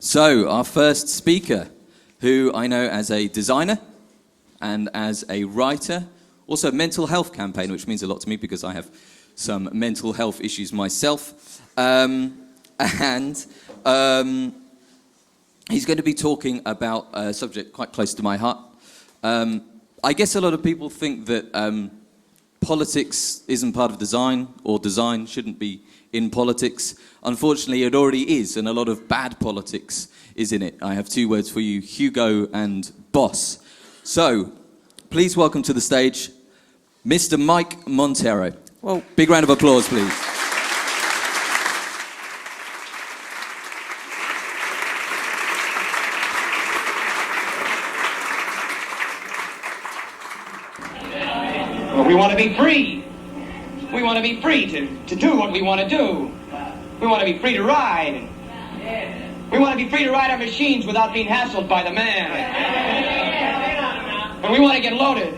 So, our first speaker, who I know as a designer and as a writer, also a mental health campaigner, which means a lot to me because I have some mental health issues myself. He's going to be talking about a subject quite close to my heart. I guess a lot of people think that politics isn't part of design, or design shouldn't be in politics. Unfortunately, it already is, and a lot of bad politics is in it. I have two words for you: Hugo and boss. So, please welcome to the stage, Mr. Mike Monteiro. Well, big round of applause, please. Well, we want to be free. We want to be free to do what we want to do. We want to be free to ride. We want to be free to ride our machines without being hassled by the man. And we want to get loaded.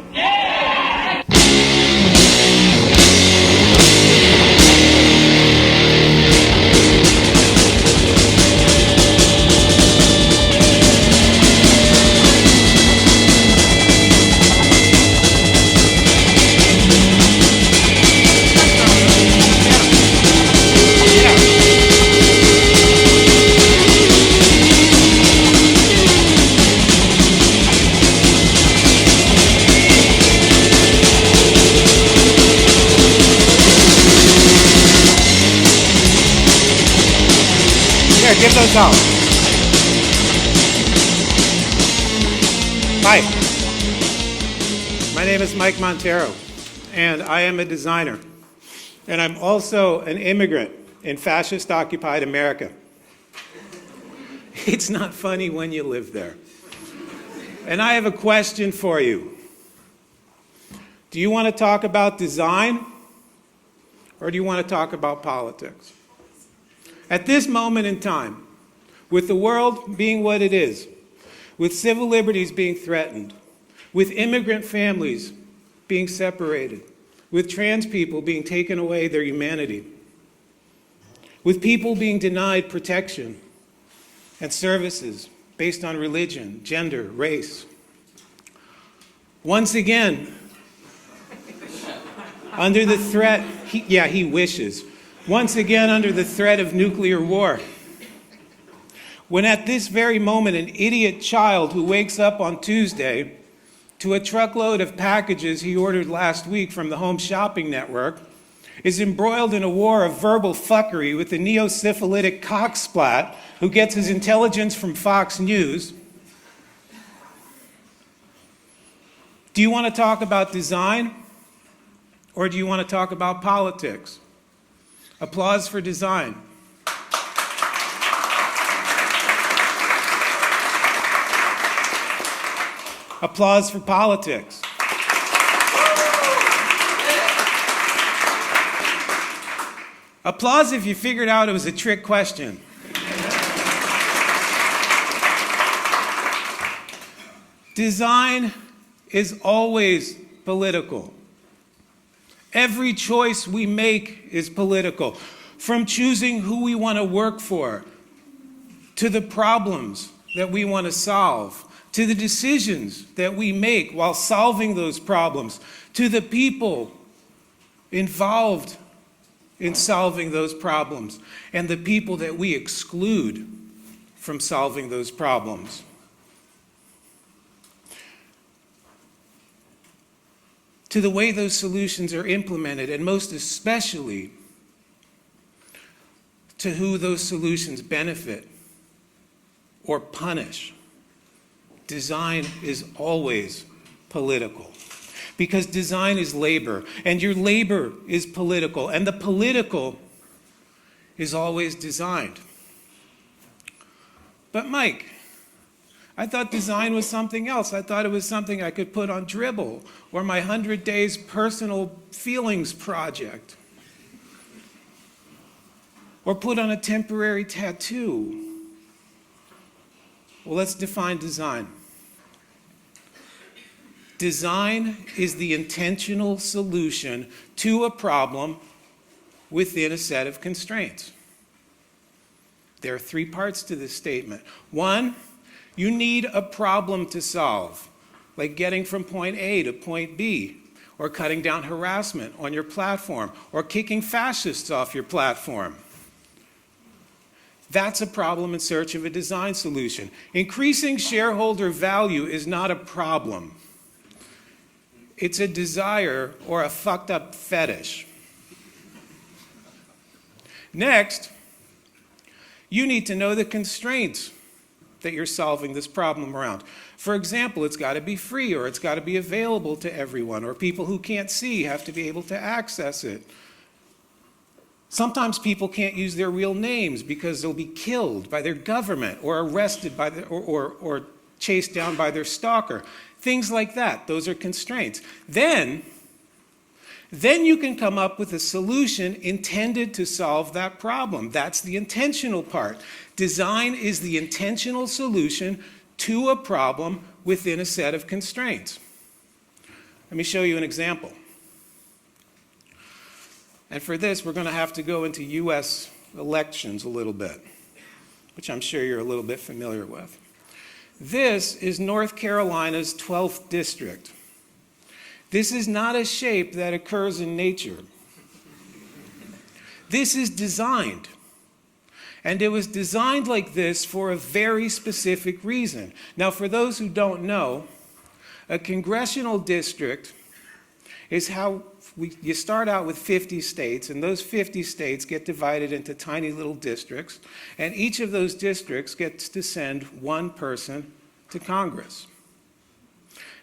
Give those out. Hi, my name is Mike Monteiro, and I am a designer. And I'm also an immigrant in fascist-occupied America. It's not funny when you live there. And I have a question for you. Do you want to talk about design, or do you want to talk about politics? At this moment in time, with the world being what it is, with civil liberties being threatened, with immigrant families being separated, with trans people being taken away their humanity, with people being denied protection and services based on religion, gender, race, once again, under the threat, he wishes, once again under the threat of nuclear war. When at this very moment, an idiot child who wakes up on Tuesday to a truckload of packages he ordered last week from the Home Shopping Network is embroiled in a war of verbal fuckery with the neo-syphilitic cocksplat who gets his intelligence from Fox News. Do you want to talk about design, or do you want to talk about politics? Applause for design. Applause for politics. Applause if you figured out it was a trick question. Design is always political. Every choice we make is political, from choosing who we want to work for, to the problems that we want to solve, to the decisions that we make while solving those problems, to the people involved in solving those problems, and the people that we exclude from solving those problems. To the way those solutions are implemented, and most especially to who those solutions benefit or punish. Design is always political, because design is labor, and your labor is political, and the political is always designed. But Mike, I thought design was something else. I thought it was something I could put on Dribbble or my 100 Days Personal Feelings project, or put on a temporary tattoo. Well, let's define design. Design is the intentional solution to a problem within a set of constraints. There are three parts to this statement. One, you need a problem to solve, like getting from point A to point B, or cutting down harassment on your platform, or kicking fascists off your platform. That's a problem in search of a design solution. Increasing shareholder value is not a problem. It's a desire or a fucked up fetish. Next, you need to know the constraints that you're solving this problem around. For example, it's got to be free, or it's got to be available to everyone, or people who can't see have to be able to access it. Sometimes people can't use their real names because they'll be killed by their government or arrested by or chased down by their stalker. Things like that. Those are constraints. Then you can come up with a solution intended to solve that problem. That's the intentional part. Design is the intentional solution to a problem within a set of constraints. Let me show you an example. And for this, we're going to have to go into US elections a little bit, which I'm sure you're a little bit familiar with. This is North Carolina's 12th district. This is not a shape that occurs in nature. This is designed. And it was designed like this for a very specific reason. Now, for those who don't know, a congressional district is how you start out with 50 states, and those 50 states get divided into tiny little districts, and each of those districts gets to send one person to Congress.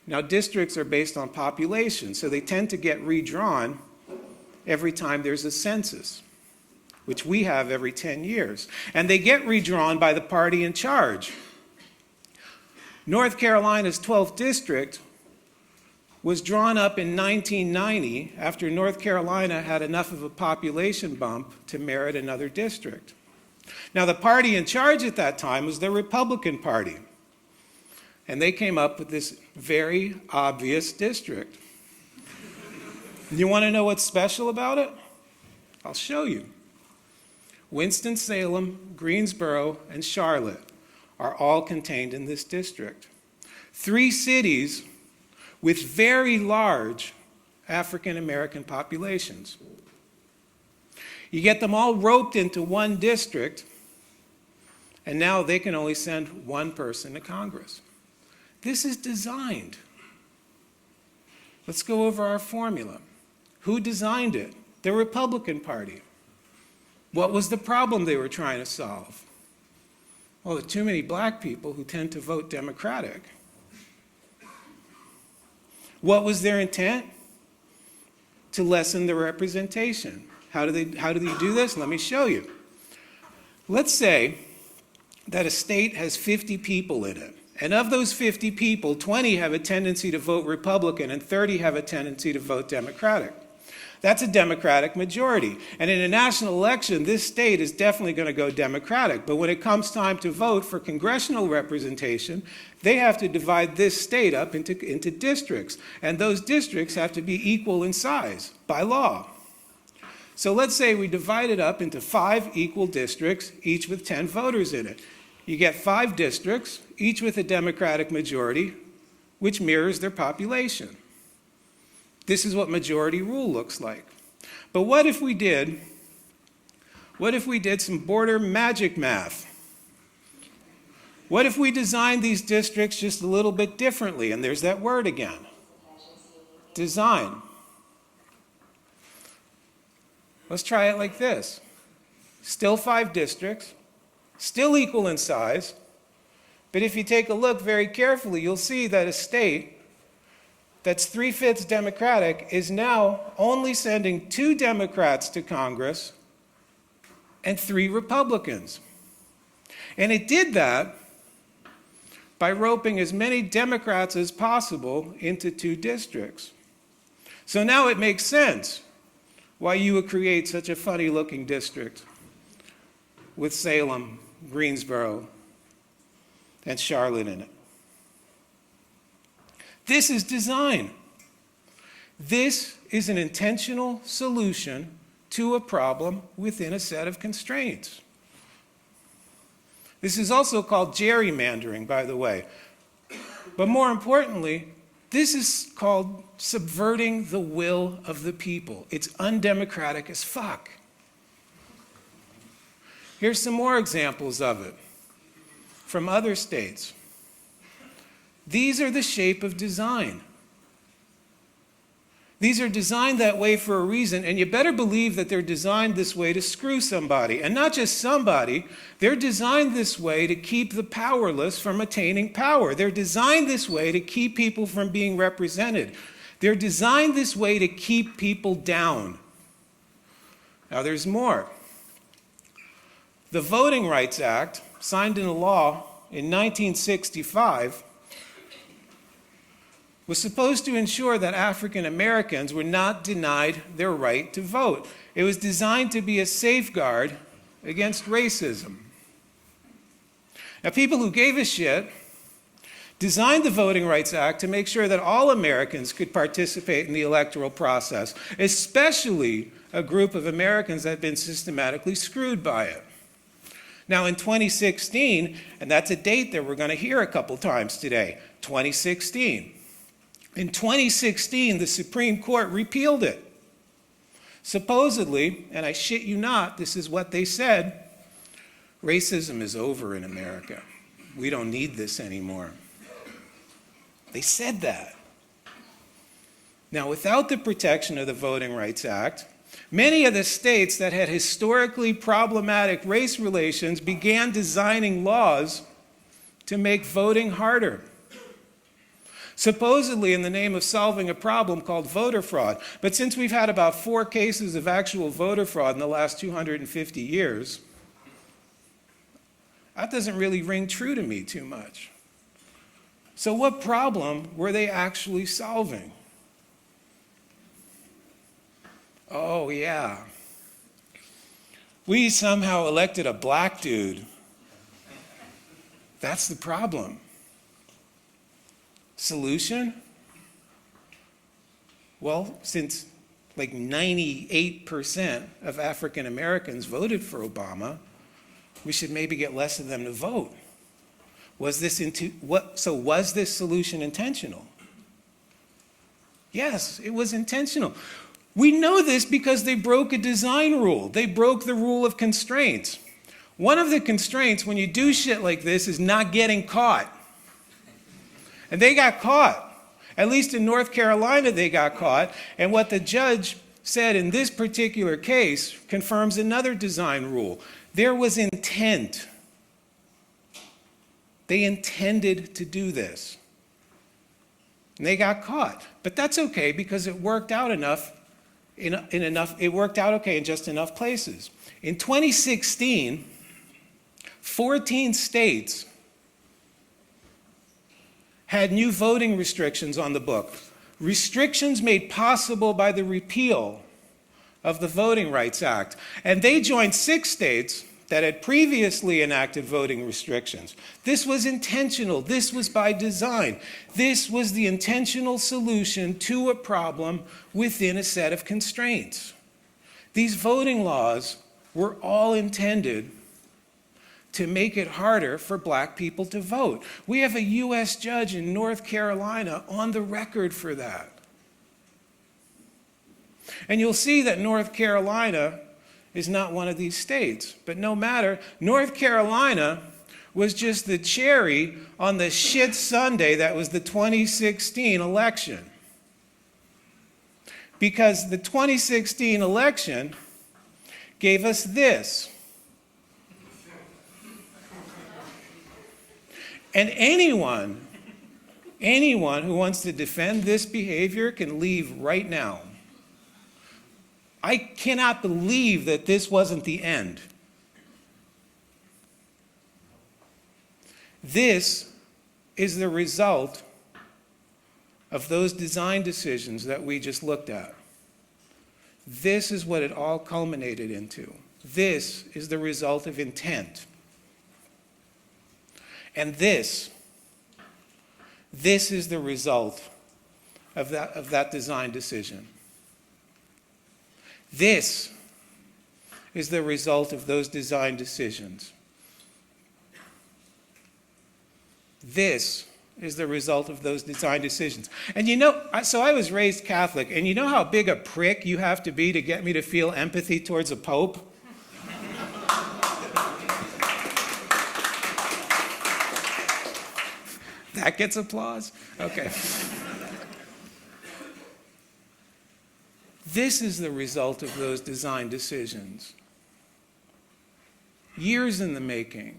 Now, districts are based on population, so they tend to get redrawn every time there's a census, which we have every 10 years. And they get redrawn by the party in charge. North Carolina's 12th district was drawn up in 1990 after North Carolina had enough of a population bump to merit another district. Now, the party in charge at that time was the Republican Party. And they came up with this very obvious district. You want to know what's special about it? I'll show you. Winston-Salem, Greensboro, and Charlotte are all contained in this district. 3 cities with very large African American populations. You get them all roped into one district, and now they can only send one person to Congress. This is designed. Let's go over our formula. Who designed it? The Republican Party. What was the problem they were trying to solve? Well, there are too many black people who tend to vote Democratic. What was their intent? To lessen the representation. How do they do this? Let me show you. Let's say that a state has 50 people in it. And of those 50 people, 20 have a tendency to vote Republican and 30 have a tendency to vote Democratic. That's a Democratic majority. And in a national election, this state is definitely going to go Democratic. But when it comes time to vote for congressional representation, they have to divide this state up into districts. And those districts have to be equal in size by law. So let's say we divide it up into 5 equal districts, each with 10 voters in it. You get 5 districts, each with a Democratic majority, which mirrors their population. This is what majority rule looks like. But what if we did some border magic math? What if we designed these districts just a little bit differently? And there's that word again. Design. Let's try it like this. Still 5 districts, still equal in size, but if you take a look very carefully, you'll see that a state that's 3/5 Democratic is now only sending 2 Democrats to Congress and 3 Republicans. And it did that by roping as many Democrats as possible into 2 districts. So now it makes sense why you would create such a funny-looking district with Salem, Greensboro, and Charlotte in it. This is design. This is an intentional solution to a problem within a set of constraints. This is also called gerrymandering, by the way. But more importantly, this is called subverting the will of the people. It's undemocratic as fuck. Here's some more examples of it from other states. These are the shape of design. These are designed that way for a reason, and you better believe that they're designed this way to screw somebody. And not just somebody, they're designed this way to keep the powerless from attaining power. They're designed this way to keep people from being represented. They're designed this way to keep people down. Now there's more. The Voting Rights Act, signed into law in 1965, was supposed to ensure that African Americans were not denied their right to vote. It was designed to be a safeguard against racism. Now, people who gave a shit designed the Voting Rights Act to make sure that all Americans could participate in the electoral process, especially a group of Americans that had been systematically screwed by it. Now, in 2016, and that's a date that we're going to hear a couple times today, 2016. In 2016, the Supreme Court repealed it. Supposedly, and I shit you not, this is what they said, racism is over in America. We don't need this anymore. They said that. Now, without the protection of the Voting Rights Act, many of the states that had historically problematic race relations began designing laws to make voting harder. Supposedly in the name of solving a problem called voter fraud. But since we've had about 4 cases of actual voter fraud in the last 250 years, that doesn't really ring true to me too much. So what problem were they actually solving? Oh, yeah. We somehow elected a black dude. That's the problem. Solution? Well, since like 98% of African Americans voted for Obama, we should maybe get less of them to vote. Was this solution intentional? Yes, it was intentional. We know this because they broke a design rule. They broke the rule of constraints. One of the constraints when you do shit like this is not getting caught. And they got caught. At least in North Carolina, they got caught. And what the judge said in this particular case confirms another design rule. There was intent. They intended to do this. And they got caught. But that's okay because it worked out enough. It worked out okay in just enough places. In 2016, 14 states had new voting restrictions on the book. Restrictions made possible by the repeal of the Voting Rights Act. And they joined 6 states that had previously enacted voting restrictions. This was intentional. This was by design. This was the intentional solution to a problem within a set of constraints. These voting laws were all intended to make it harder for black people to vote. We have a U.S. judge in North Carolina on the record for that. And you'll see that North Carolina is not one of these states. But no matter, North Carolina was just the cherry on the shit sundae that was the 2016 election. Because the 2016 election gave us this. And anyone who wants to defend this behavior can leave right now. I cannot believe that this wasn't the end. This is the result of those design decisions that we just looked at. This is what it all culminated into. This is the result of intent. And this is the result of that design decision. This is the result of those design decisions. This is the result of those design decisions. And you know, so I was raised Catholic, and you know how big a prick you have to be to get me to feel empathy towards a pope? That gets applause? Okay. This is the result of those design decisions. Years in the making,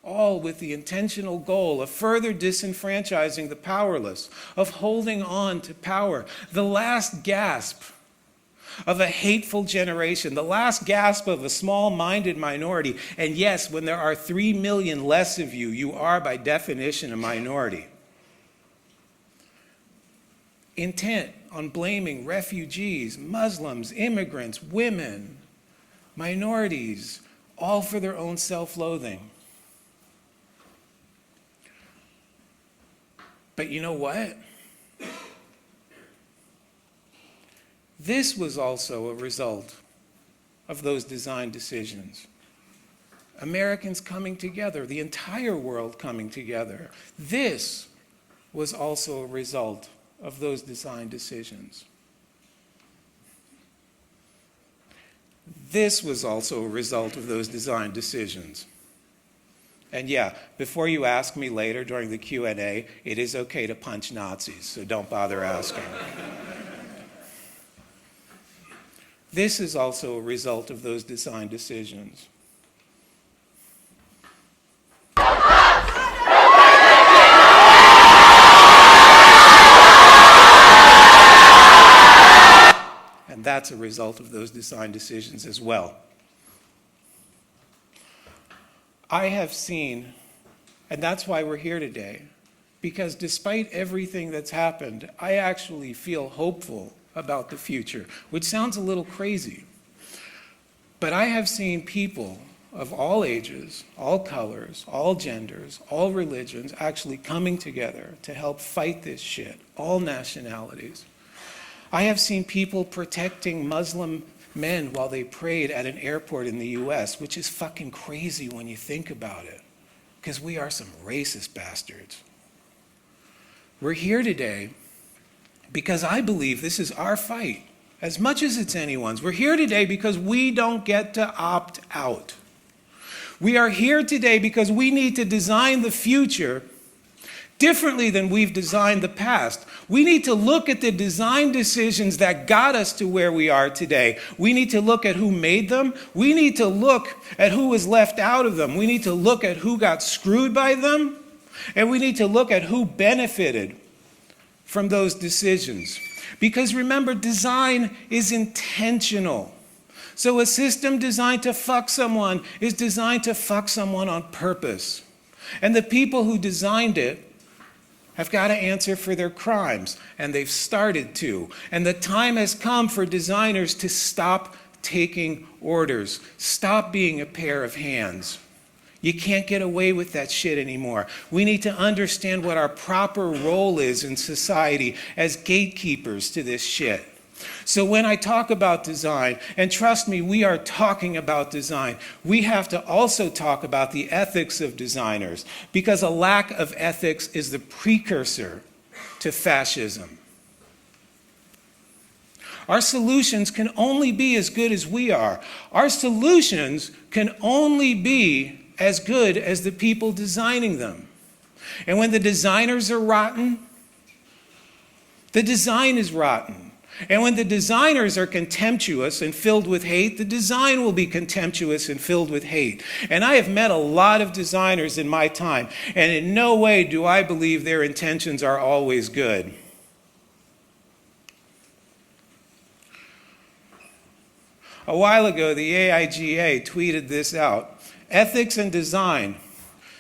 all with the intentional goal of further disenfranchising the powerless, of holding on to power, the last gasp of a hateful generation, the last gasp of a small-minded minority. And yes, when there are 3 million less of you, you are by definition a minority. Intent on blaming refugees, Muslims, immigrants, women, minorities, all for their own self-loathing. But you know what? This was also a result of those design decisions. Americans coming together, the entire world coming together. This was also a result of those design decisions. This was also a result of those design decisions. And yeah, before you ask me later during the Q&A, it is okay to punch Nazis, so don't bother asking. This is also a result of those design decisions. And that's a result of those design decisions as well. I have seen, and that's why we're here today, because despite everything that's happened, I actually feel hopeful about the future, which sounds a little crazy. But I have seen people of all ages, all colors, all genders, all religions actually coming together to help fight this shit, all nationalities. I have seen people protecting Muslim men while they prayed at an airport in the US, which is fucking crazy when you think about it, because we are some racist bastards. We're here today because I believe this is our fight, as much as it's anyone's. We're here today because we don't get to opt out. We are here today because we need to design the future differently than we've designed the past. We need to look at the design decisions that got us to where we are today. We need to look at who made them. We need to look at who was left out of them. We need to look at who got screwed by them. And we need to look at who benefited from those decisions. Because remember, design is intentional. So a system designed to fuck someone is designed to fuck someone on purpose. And the people who designed it have got to answer for their crimes, and they've started to. And the time has come for designers to stop taking orders, stop being a pair of hands. You can't get away with that shit anymore. We need to understand what our proper role is in society as gatekeepers to this shit. So when I talk about design, and trust me, we are talking about design, we have to also talk about the ethics of designers, because a lack of ethics is the precursor to fascism. Our solutions can only be as good as we are. Our solutions can only be as good as the people designing them. And when the designers are rotten, the design is rotten. And when the designers are contemptuous and filled with hate, the design will be contemptuous and filled with hate. And I have met a lot of designers in my time, and in no way do I believe their intentions are always good. A while ago, the AIGA tweeted this out. Ethics and design.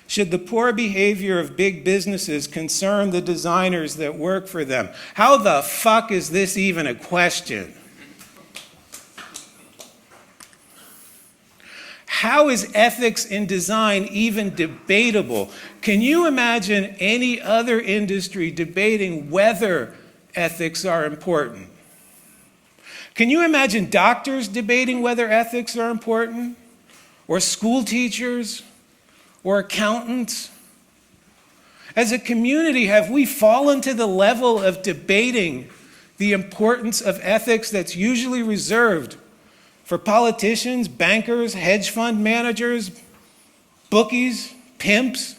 Should the poor behavior of big businesses concern the designers that work for them? How the fuck is this even a question? How is ethics in design even debatable? Can you imagine any other industry debating whether ethics are important? Can you imagine doctors debating whether ethics are important? Or school teachers? Or accountants? As a community, have we fallen to the level of debating the importance of ethics that's usually reserved for politicians, bankers, hedge fund managers, bookies, pimps?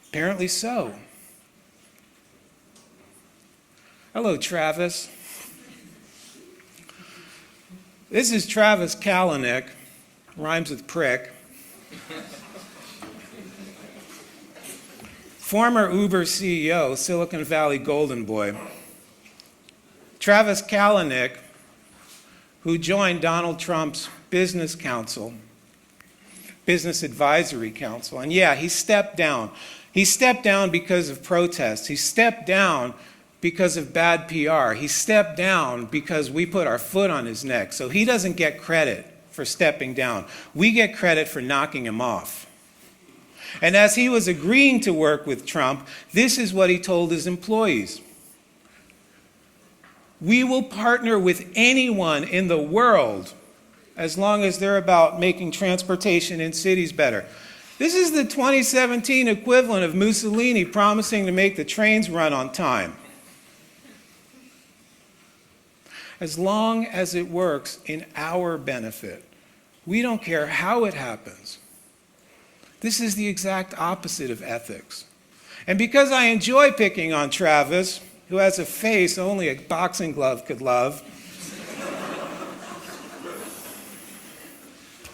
Apparently so. Hello, Travis. This is Travis Kalanick, rhymes with prick. Former Uber CEO, Silicon Valley golden boy. Travis Kalanick, who joined Donald Trump's business council, business advisory council. And yeah, he stepped down. He stepped down because of protests. He stepped down because of bad PR. He stepped down because we put our foot on his neck. So he doesn't get credit for stepping down. We get credit for knocking him off. And as he was agreeing to work with Trump, this is what he told his employees. We will partner with anyone in the world as long as they're about making transportation in cities better. This is the 2017 equivalent of Mussolini promising to make the trains run on time. As long as it works in our benefit, we don't care how it happens. This is the exact opposite of ethics. And because I enjoy picking on Travis, who has a face only a boxing glove could love,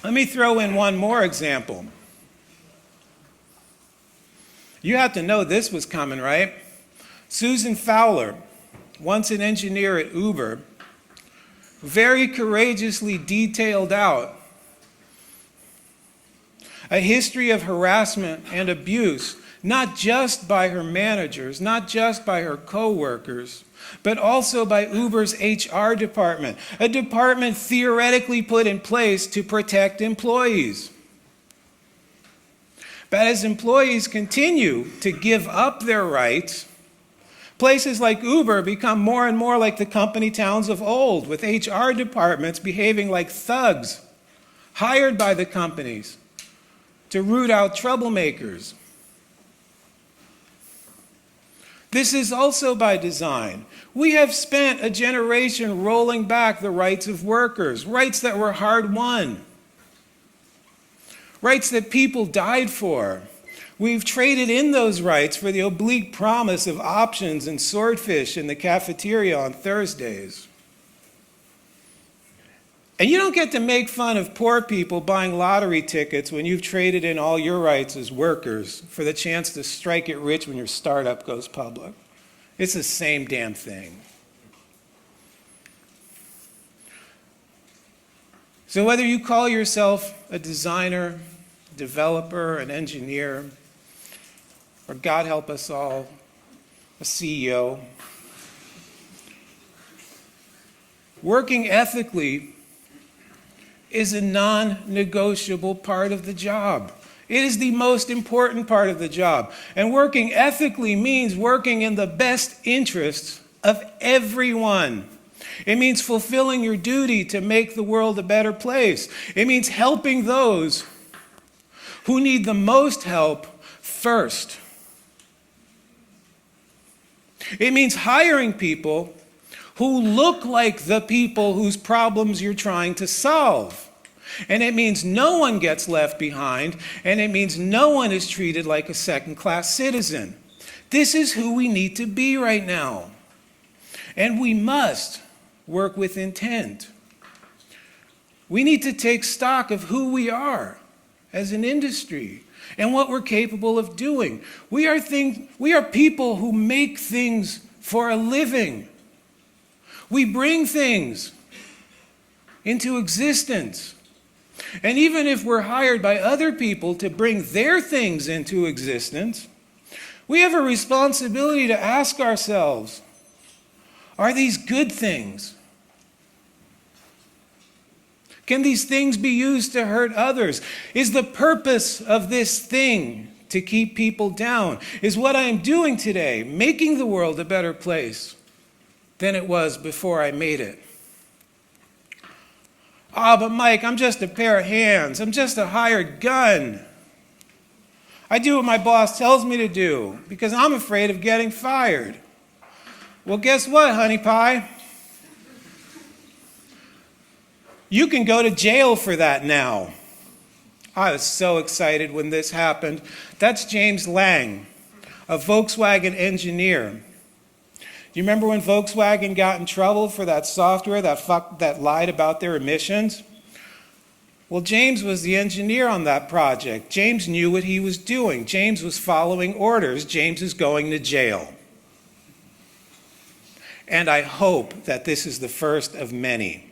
let me throw in one more example. You have to know this was coming, right? Susan Fowler, once an engineer at Uber, very courageously detailed out a history of harassment and abuse, not just by her managers, not just by her co-workers, but also by Uber's HR department, a department theoretically put in place to protect employees. But as employees continue to give up their rights, places like Uber become more and more like the company towns of old, with HR departments behaving like thugs, hired by the companies to root out troublemakers. This is also by design. We have spent a generation rolling back the rights of workers, rights that were hard-won, rights that people died for. We've traded in those rights for the oblique promise of options and swordfish in the cafeteria on Thursdays. And you don't get to make fun of poor people buying lottery tickets when you've traded in all your rights as workers for the chance to strike it rich when your startup goes public. It's the same damn thing. So whether you call yourself a designer, developer, an engineer, or God help us all, a CEO, working ethically is a non-negotiable part of the job. It is the most important part of the job. And working ethically means working in the best interests of everyone. It means fulfilling your duty to make the world a better place. It means helping those who need the most help first. It means hiring people who look like the people whose problems you're trying to solve. And it means no one gets left behind, and it means no one is treated like a second-class citizen. This is who we need to be right now. And we must work with intent. We need to take stock of who we are as an industry and what we're capable of doing. We are people who make things for a living. We bring things into existence. And even if we're hired by other people to bring their things into existence, we have a responsibility to ask ourselves, are these good things? Can these things be used to hurt others? Is the purpose of this thing to keep people down? Is what I am doing today making the world a better place than it was before I made it? But Mike, I'm just a pair of hands. I'm just a hired gun. I do what my boss tells me to do because I'm afraid of getting fired. Well, guess what, honey pie? You can go to jail for that now. I was so excited when this happened. That's James Lang, a Volkswagen engineer. Do you remember when Volkswagen got in trouble for that software that lied about their emissions? Well, James was the engineer on that project. James knew what he was doing. James was following orders. James is going to jail. And I hope that this is the first of many.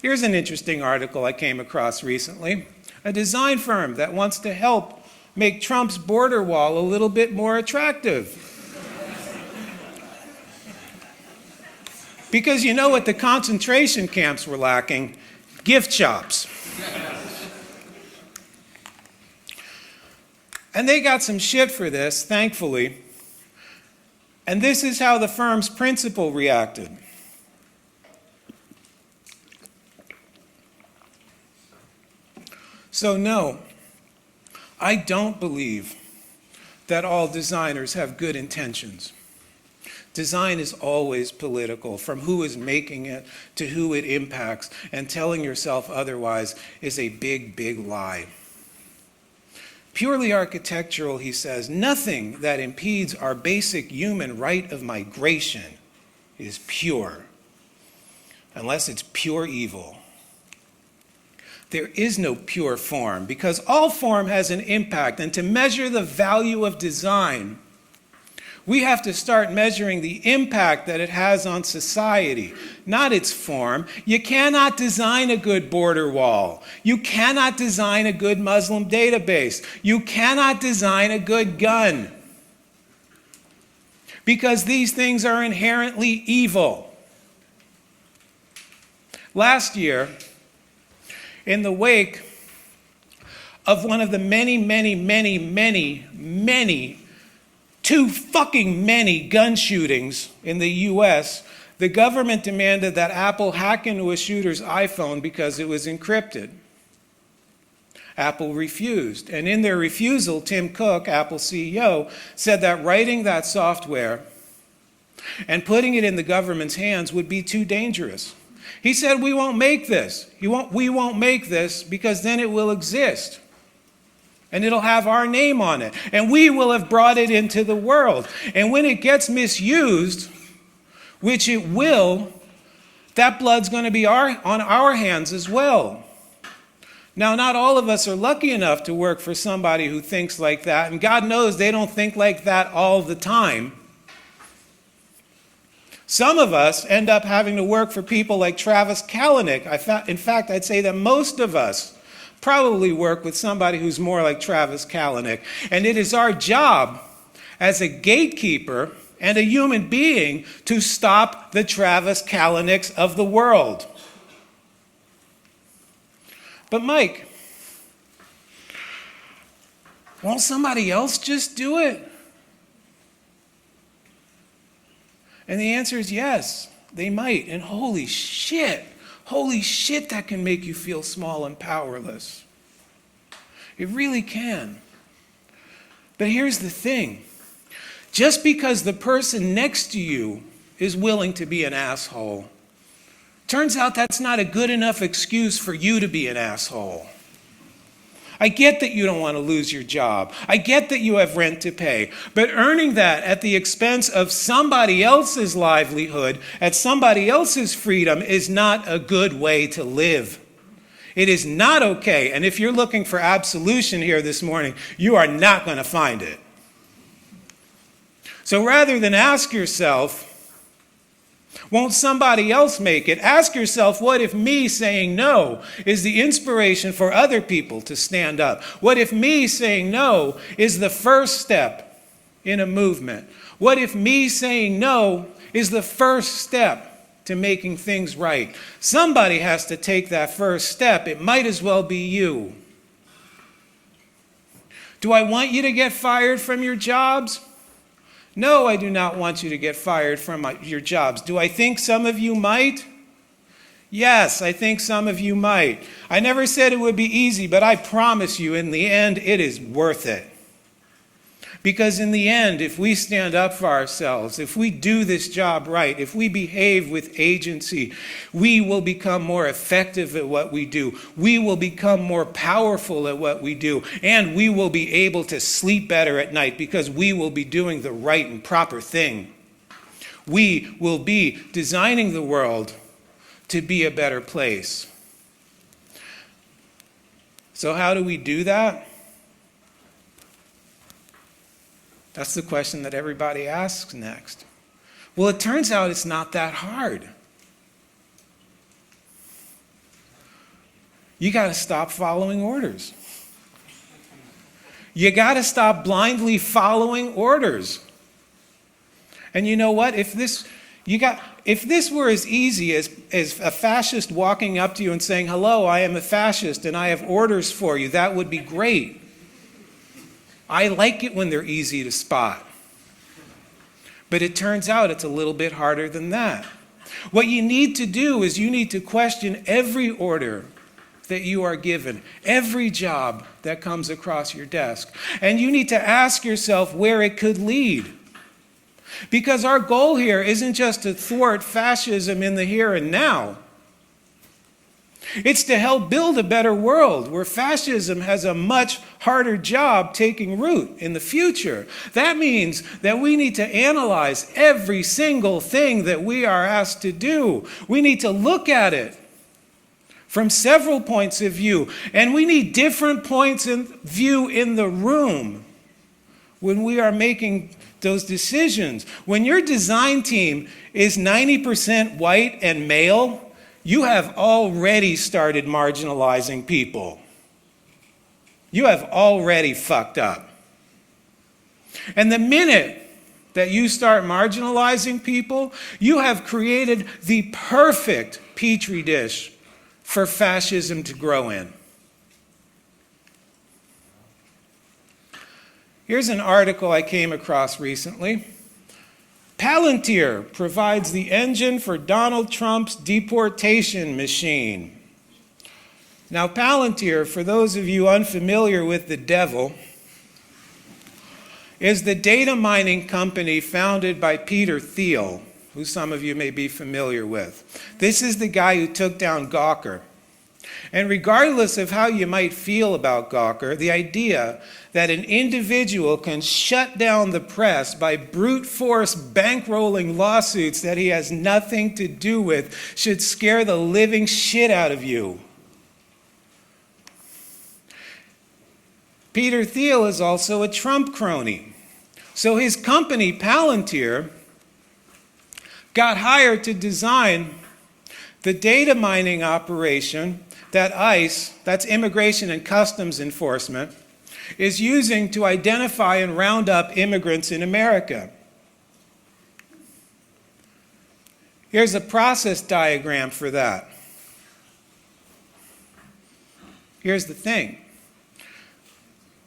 Here's an interesting article I came across recently. A design firm that wants to help make Trump's border wall a little bit more attractive. Because you know what the concentration camps were lacking? Gift shops. And they got some shit for this, thankfully. And this is how the firm's principal reacted. So no, I don't believe that all designers have good intentions. Design is always political, from who is making it to who it impacts, and telling yourself otherwise is a big, big lie. Purely architectural, he says, nothing that impedes our basic human right of migration is pure, unless it's pure evil. There is no pure form, because all form has an impact, and to measure the value of design, we have to start measuring the impact that it has on society, not its form. You cannot design a good border wall. You cannot design a good Muslim database. You cannot design a good gun, because these things are inherently evil. Last year, in the wake of one of the many, too fucking many gun shootings in the US, the government demanded that Apple hack into a shooter's iPhone because it was encrypted. Apple refused. And in their refusal, Tim Cook, Apple CEO, said that writing that software and putting it in the government's hands would be too dangerous. He said, we won't make this. We won't make this because then it will exist. And it'll have our name on it. And we will have brought it into the world. And when it gets misused, which it will, that blood's going to be on our hands as well. Now, not all of us are lucky enough to work for somebody who thinks like that. And God knows they don't think like that all the time. Some of us end up having to work for people like Travis Kalanick. In fact, I'd say that most of us probably work with somebody who's more like Travis Kalanick. And it is our job as a gatekeeper and a human being to stop the Travis Kalanicks of the world. But Mike, won't somebody else just do it? And the answer is yes, they might. And holy shit, that can make you feel small and powerless. It really can. But here's the thing. Just because the person next to you is willing to be an asshole, turns out that's not a good enough excuse for you to be an asshole. I get that you don't want to lose your job. I get that you have rent to pay. But earning that at the expense of somebody else's livelihood, at somebody else's freedom, is not a good way to live. It is not okay. And if you're looking for absolution here this morning, you are not going to find it. So rather than ask yourself, won't somebody else make it? Ask yourself, what if me saying no is the inspiration for other people to stand up? What if me saying no is the first step in a movement? What if me saying no is the first step to making things right? Somebody has to take that first step. It might as well be you. Do I want you to get fired from your jobs? No, I do not want you to get fired from your jobs. Do I think some of you might? Yes, I think some of you might. I never said it would be easy, but I promise you, in the end, it is worth it. Because in the end, if we stand up for ourselves, if we do this job right, if we behave with agency, we will become more effective at what we do. We will become more powerful at what we do. And we will be able to sleep better at night because we will be doing the right and proper thing. We will be designing the world to be a better place. So how do we do that? That's the question that everybody asks next. Well, it turns out it's not that hard. You got to stop following orders. You got to stop blindly following orders. And you know what? If this were as easy as a fascist walking up to you and saying, "Hello, I am a fascist and I have orders for you," that would be great. I like it when they're easy to spot. But it turns out it's a little bit harder than that. What you need to do is you need to question every order that you are given, every job that comes across your desk. And you need to ask yourself where it could lead. Because our goal here isn't just to thwart fascism in the here and now. It's to help build a better world where fascism has a much harder job taking root in the future. That means that we need to analyze every single thing that we are asked to do. We need to look at it from several points of view, and we need different points of view in the room when we are making those decisions. When your design team is 90% white and male, you have already started marginalizing people. You have already fucked up. And the minute that you start marginalizing people, you have created the perfect petri dish for fascism to grow in. Here's an article I came across recently. Palantir provides the engine for Donald Trump's deportation machine. Now, Palantir, for those of you unfamiliar with the devil, is the data mining company founded by Peter Thiel, who some of you may be familiar with. This is the guy who took down Gawker. And regardless of how you might feel about Gawker, the idea that an individual can shut down the press by brute force bankrolling lawsuits that he has nothing to do with should scare the living shit out of you. Peter Thiel is also a Trump crony. So his company, Palantir, got hired to design the data mining operation that ICE, that's Immigration and Customs Enforcement, is using to identify and round up immigrants in America. Here's a process diagram for that. Here's the thing.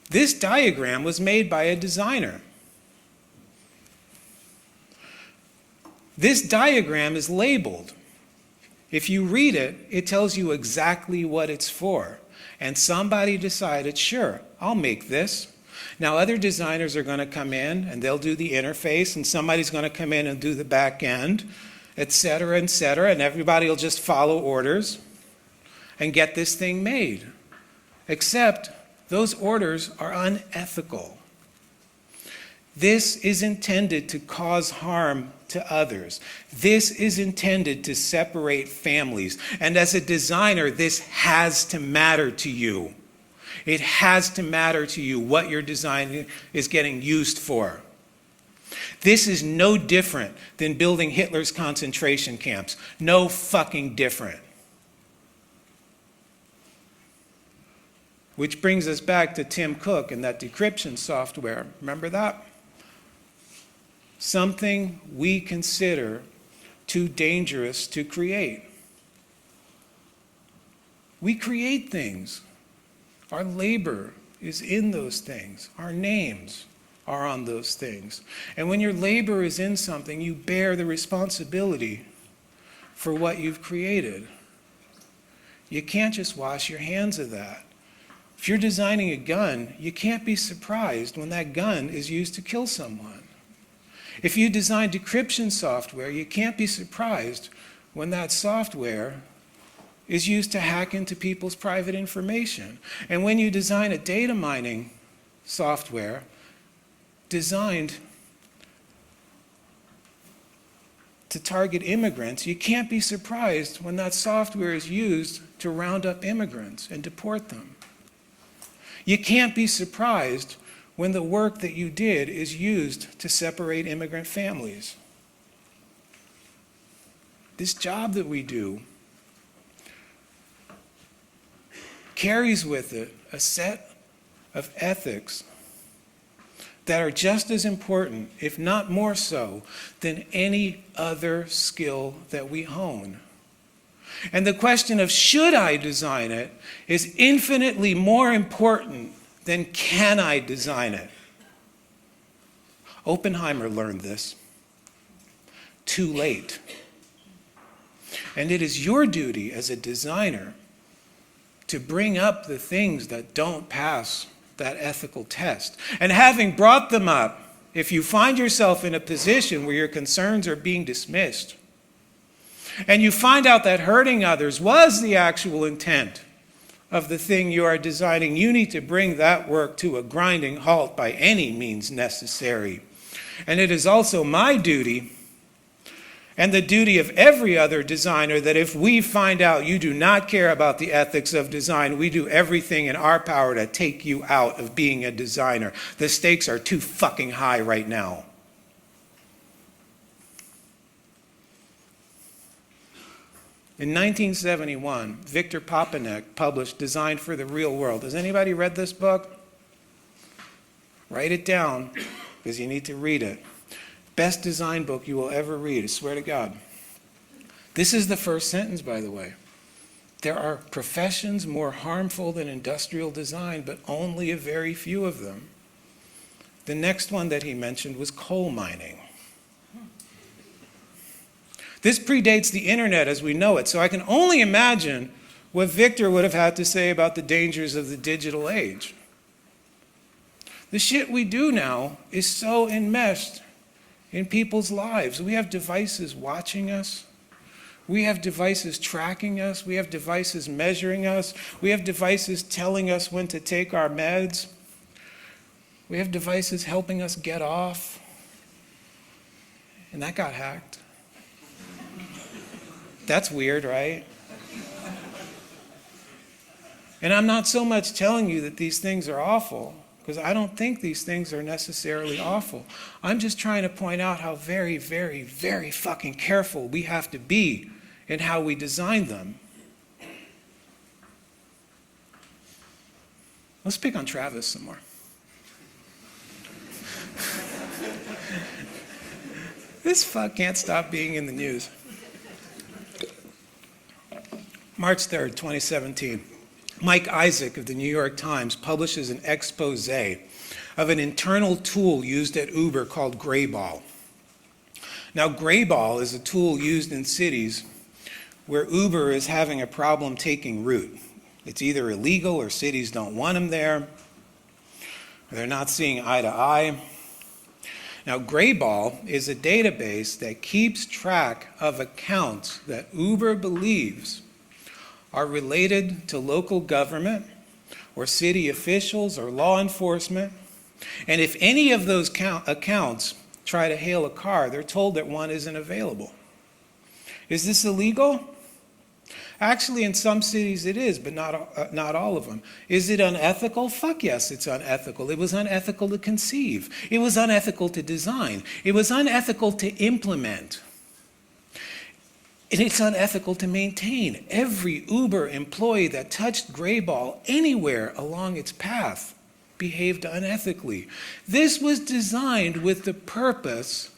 This diagram was made by a designer. This diagram is labeled. If you read it, it tells you exactly what it's for. And somebody decided, sure, I'll make this. Now other designers are going to come in and they'll do the interface, and somebody's going to come in and do the back end, et cetera, and everybody will just follow orders and get this thing made. Except those orders are unethical. This is intended to cause harm to others. This is intended to separate families. And as a designer, this has to matter to you. It has to matter to you what your design is getting used for. This is no different than building Hitler's concentration camps. No fucking different. Which brings us back to Tim Cook and that decryption software. Remember that? Something we consider too dangerous to create. We create things. Our labor is in those things. Our names are on those things. And when your labor is in something, you bear the responsibility for what you've created. You can't just wash your hands of that. If you're designing a gun, you can't be surprised when that gun is used to kill someone. If you design decryption software, you can't be surprised when that software is used to hack into people's private information. And when you design a data mining software designed to target immigrants, you can't be surprised when that software is used to round up immigrants and deport them. You can't be surprised when the work that you did is used to separate immigrant families. This job that we do carries with it a set of ethics that are just as important, if not more so, than any other skill that we hone. And the question of should I design it is infinitely more important than can I design it. Oppenheimer learned this too late. And it is your duty as a designer to bring up the things that don't pass that ethical test. And having brought them up, if you find yourself in a position where your concerns are being dismissed, and you find out that hurting others was the actual intent of the thing you are designing, you need to bring that work to a grinding halt by any means necessary. And it is also my duty, and the duty of every other designer, that if we find out you do not care about the ethics of design, we do everything in our power to take you out of being a designer. The stakes are too fucking high right now. In 1971, Victor Papanek published Design for the Real World. Has anybody read this book? Write it down, because you need to read it. Best design book you will ever read, I swear to God. This is the first sentence, by the way. There are professions more harmful than industrial design, but only a very few of them. The next one that he mentioned was coal mining. This predates the internet as we know it, so I can only imagine what Victor would have had to say about the dangers of the digital age. The shit we do now is so enmeshed in people's lives. We have devices watching us. We have devices tracking us. We have devices measuring us. We have devices telling us when to take our meds. We have devices helping us get off. And that got hacked. That's weird, right? And I'm not so much telling you that these things are awful, because I don't think these things are necessarily awful. I'm just trying to point out how very, very, very fucking careful we have to be in how we design them. Let's pick on Travis some more. This fuck can't stop being in the news. March 3rd, 2017. Mike Isaac of the New York Times publishes an expose of an internal tool used at Uber called Grayball. Now, Grayball is a tool used in cities where Uber is having a problem taking route. It's either illegal or cities don't want them there, or they're not seeing eye to eye. Now, Grayball is a database that keeps track of accounts that Uber believes are related to local government or city officials or law enforcement. And if any of those accounts try to hail a car, they're told that one isn't available. Is this illegal? Actually, in some cities it is, but not all of them. Is it unethical? Fuck yes, it's unethical. It was unethical to conceive. It was unethical to design. It was unethical to implement. And it's unethical to maintain. Every Uber employee that touched Grayball anywhere along its path behaved unethically. This was designed with the purpose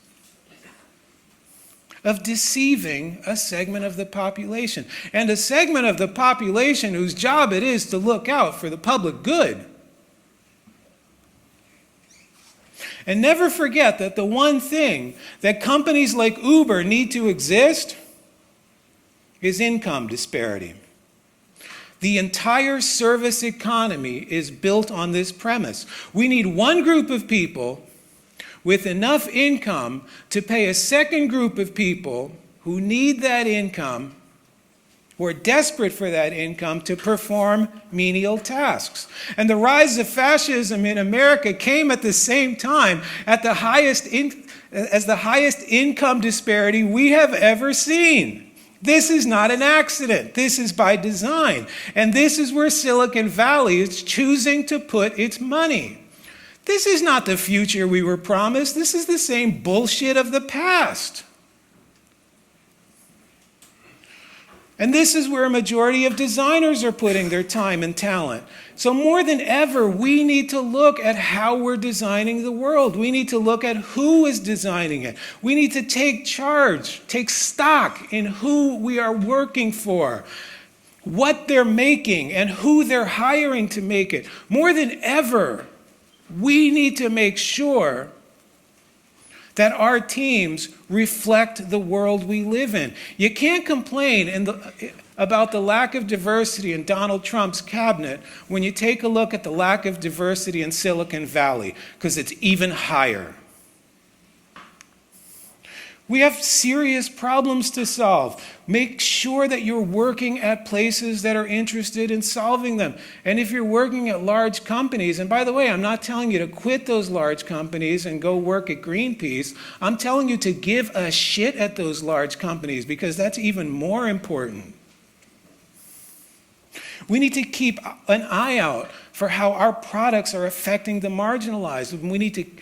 of deceiving a segment of the population, and a segment of the population whose job it is to look out for the public good. And never forget that the one thing that companies like Uber need to exist is income disparity. The entire service economy is built on this premise. We need one group of people with enough income to pay a second group of people who need that income, who are desperate for that income, to perform menial tasks. And the rise of fascism in America came at the same time as the highest income disparity we have ever seen. This is not an accident. This is by design. And this is where Silicon Valley is choosing to put its money. This is not the future we were promised. This is the same bullshit of the past. And this is where a majority of designers are putting their time and talent. So more than ever, we need to look at how we're designing the world. We need to look at who is designing it. We need to take charge, take stock in who we are working for, what they're making, and who they're hiring to make it. More than ever, we need to make sure that our teams reflect the world we live in. You can't complain about the lack of diversity in Donald Trump's cabinet when you take a look at the lack of diversity in Silicon Valley, because it's even higher. We have serious problems to solve. Make sure that you're working at places that are interested in solving them. And if you're working at large companies, and by the way, I'm not telling you to quit those large companies and go work at Greenpeace. I'm telling you to give a shit at those large companies, because that's even more important. We need to keep an eye out for how our products are affecting the marginalized. We need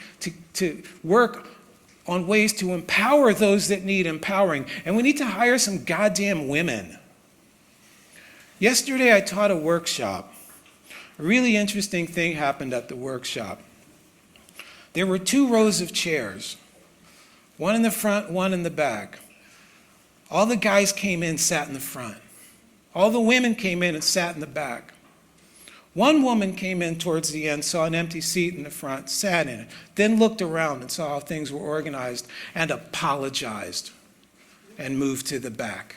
to work on ways to empower those that need empowering. And we need to hire some goddamn women. Yesterday I taught a workshop. A really interesting thing happened at the workshop. There were 2 rows of chairs, one in the front, one in the back. All the guys came in, sat in the front. All the women came in and sat in the back. One woman came in towards the end, saw an empty seat in the front, sat in it, then looked around and saw how things were organized and apologized and moved to the back.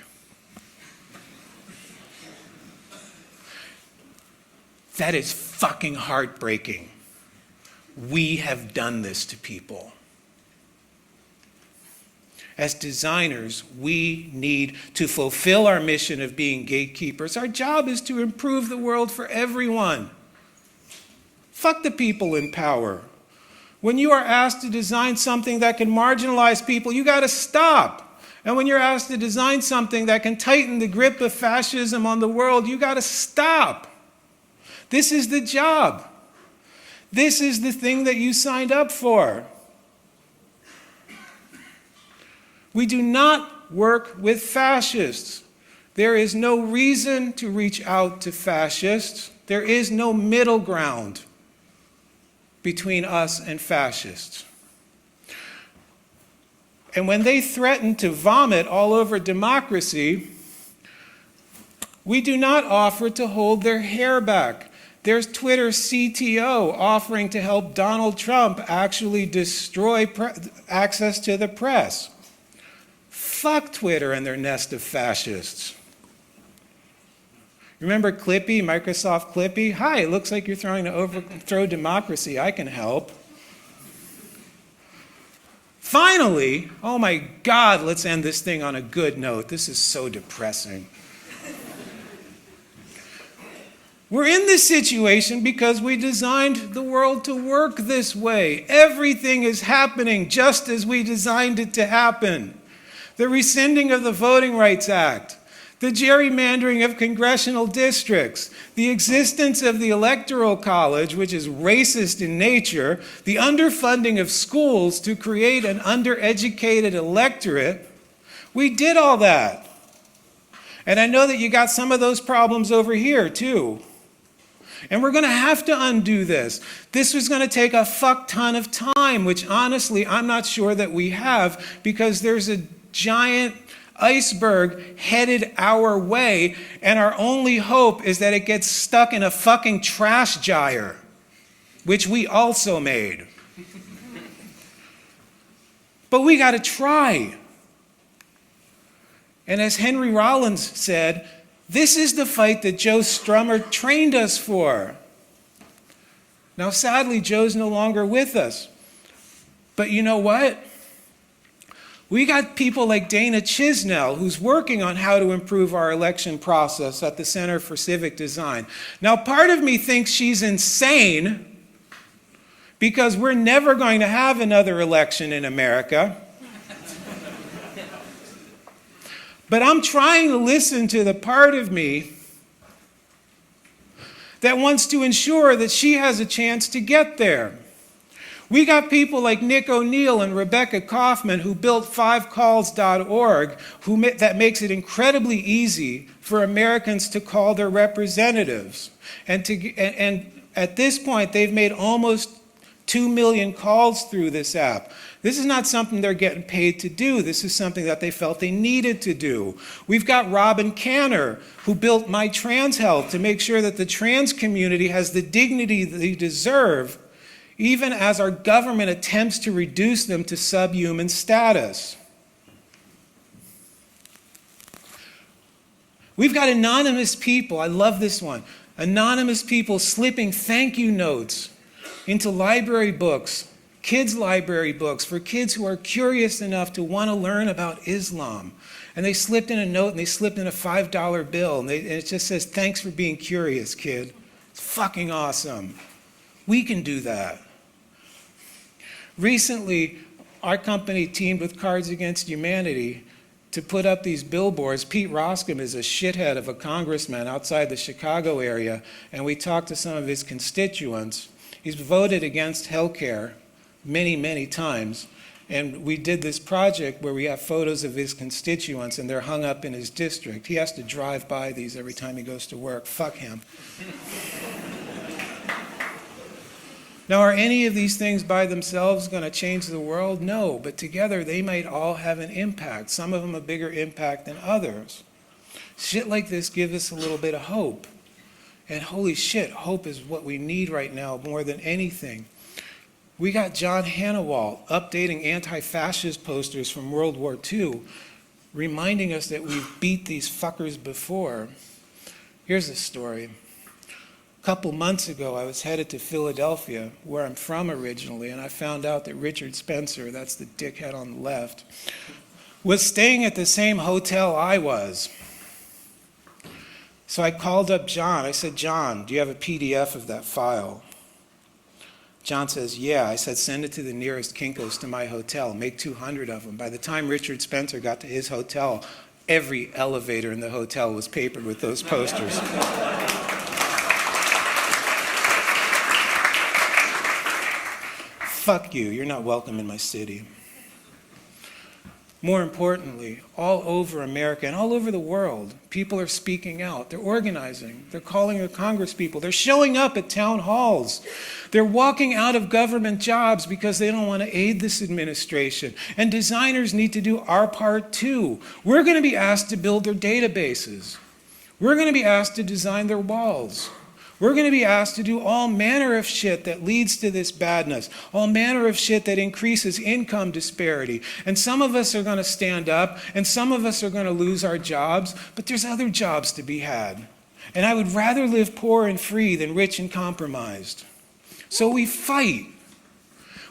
That is fucking heartbreaking. We have done this to people. As designers, we need to fulfill our mission of being gatekeepers. Our job is to improve the world for everyone. Fuck the people in power. When you are asked to design something that can marginalize people, you got to stop. And when you're asked to design something that can tighten the grip of fascism on the world, you got to stop. This is the job. This is the thing that you signed up for. We do not work with fascists. There is no reason to reach out to fascists. There is no middle ground between us and fascists. And when they threaten to vomit all over democracy, we do not offer to hold their hair back. There's Twitter's CTO offering to help Donald Trump actually destroy access to the press. Fuck Twitter and their nest of fascists. Remember Clippy, Microsoft Clippy? Hi, it looks like you're trying to overthrow democracy. I can help. Finally, oh my God, let's end this thing on a good note. This is so depressing. We're in this situation because we designed the world to work this way. Everything is happening just as we designed it to happen. The rescinding of the Voting Rights Act, the gerrymandering of congressional districts, the existence of the Electoral College, which is racist in nature, the underfunding of schools to create an undereducated electorate. We did all that. And I know that you got some of those problems over here, too. And we're going to have to undo this. This was going to take a fuck ton of time, which honestly, I'm not sure that we have, because there's a giant iceberg headed our way, and our only hope is that it gets stuck in a fucking trash gyre, which we also made. But we got to try. And as Henry Rollins said, This is the fight that Joe Strummer trained us for. Now, sadly, Joe's no longer with us. But you know what? We got people like Dana Chisnell, who's working on how to improve our election process at the Center for Civic Design. Now, part of me thinks she's insane because we're never going to have another election in America. But I'm trying to listen to the part of me that wants to ensure that she has a chance to get there. We got people like Nick O'Neill and Rebecca Kaufman who built 5calls.org, that makes it incredibly easy for Americans to call their representatives. And at this point, they've made almost 2 million calls through this app. This is not something they're getting paid to do. This is something that they felt they needed to do. We've got Robin Canner, who built My Trans Health to make sure that the trans community has the dignity they deserve, even as our government attempts to reduce them to subhuman status. We've got anonymous people, I love this one, anonymous people slipping thank you notes into library books, kids' library books, for kids who are curious enough to want to learn about Islam. And they slipped in a note and they slipped in a $5 bill and it just says, thanks for being curious, kid. It's fucking awesome. We can do that. Recently, our company teamed with Cards Against Humanity to put up these billboards. Pete Roscom is a shithead of a congressman outside the Chicago area, and we talked to some of his constituents. He's voted against healthcare many, many times, and we did this project where we have photos of his constituents, and they're hung up in his district. He has to drive by these every time he goes to work. Fuck him. Now, are any of these things by themselves going to change the world? No, but together they might all have an impact, some of them a bigger impact than others. Shit like this gives us a little bit of hope. And holy shit, hope is what we need right now more than anything. We got John Hannawalt updating anti-fascist posters from World War II, reminding us that we've beat these fuckers before. Here's a story. A couple months ago, I was headed to Philadelphia, where I'm from originally, and I found out that Richard Spencer, that's the dickhead on the left, was staying at the same hotel I was. So I called up John. I said, John, do you have a PDF of that file? John says, yeah. I said, send it to the nearest Kinko's to my hotel. Make 200 of them. By the time Richard Spencer got to his hotel, every elevator in the hotel was papered with those posters. Fuck you, you're not welcome in my city. More importantly, all over America and all over the world, people are speaking out. They're organizing. They're calling their congresspeople. They're showing up at town halls. They're walking out of government jobs because they don't want to aid this administration. And designers need to do our part too. We're going to be asked to build their databases. We're going to be asked to design their walls. We're going to be asked to do all manner of shit that leads to this badness, all manner of shit that increases income disparity. And some of us are going to stand up, and some of us are going to lose our jobs, but there's other jobs to be had. And I would rather live poor and free than rich and compromised. So we fight.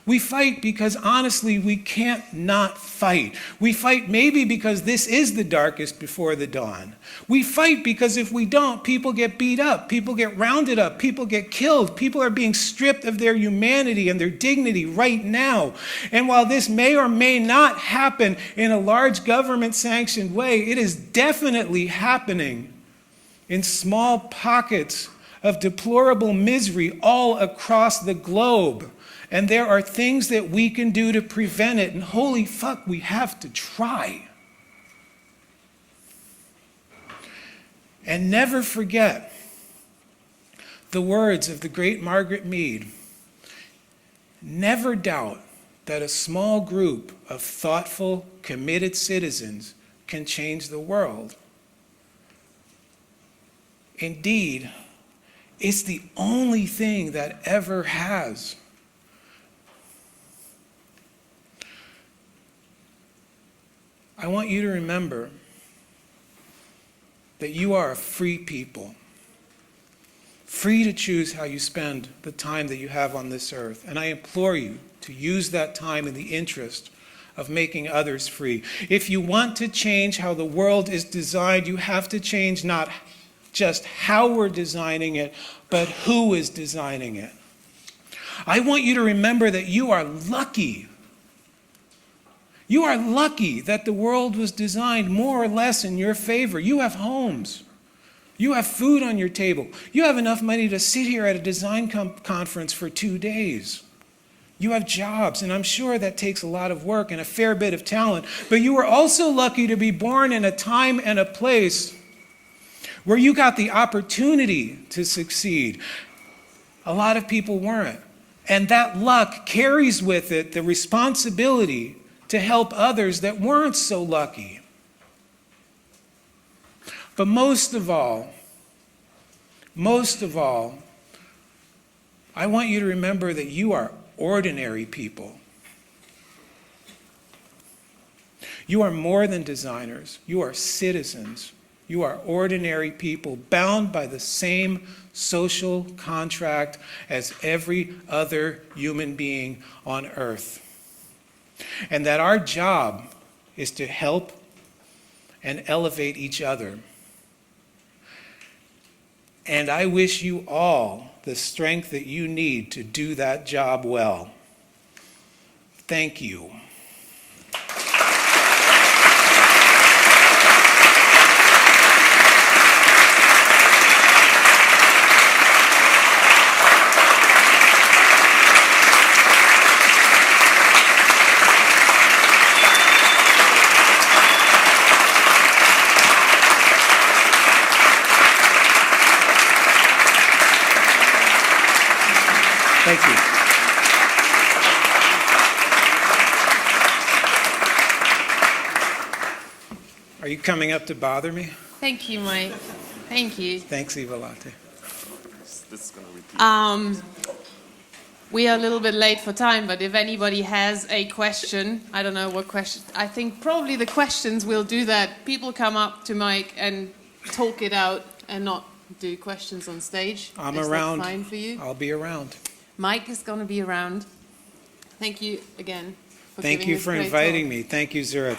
We fight because honestly, we can't not fight. We fight maybe because this is the darkest before the dawn. We fight because if we don't, people get beat up, people get rounded up, people get killed, people are being stripped of their humanity and their dignity right now. And while this may or may not happen in a large government-sanctioned way, it is definitely happening in small pockets of deplorable misery all across the globe. And there are things that we can do to prevent it. And holy fuck, we have to try. And never forget the words of the great Margaret Mead. Never doubt that a small group of thoughtful, committed citizens can change the world. Indeed, it's the only thing that ever has. I want you to remember that you are a free people, free to choose how you spend the time that you have on this earth. And I implore you to use that time in the interest of making others free. If you want to change how the world is designed, you have to change not just how we're designing it, but who is designing it. I want you to remember that you are lucky. You are lucky that the world was designed more or less in your favor. You have homes. You have food on your table. You have enough money to sit here at a design conference for 2 days. You have jobs, and I'm sure that takes a lot of work and a fair bit of talent. But you were also lucky to be born in a time and a place where you got the opportunity to succeed. A lot of people weren't. And that luck carries with it the responsibility to help others that weren't so lucky. But most of all, I want you to remember that you are ordinary people. You are more than designers. You are citizens. You are ordinary people bound by the same social contract as every other human being on earth. And that our job is to help and elevate each other. And I wish you all the strength that you need to do that job well. Thank you. Thank you. Are you coming up to bother me? Thank you, Mike. Thank you. Thanks, Eva Latte. We are a little bit late for time, but if anybody has a question, I don't know what question. I think probably the questions will do that. People come up to Mike and talk it out and not do questions on stage. I'm Is around. that fine for you? I'll be around. Mike is going to be around. Thank you again for Thank giving you this for great inviting talk. me. Thank you, Zurich.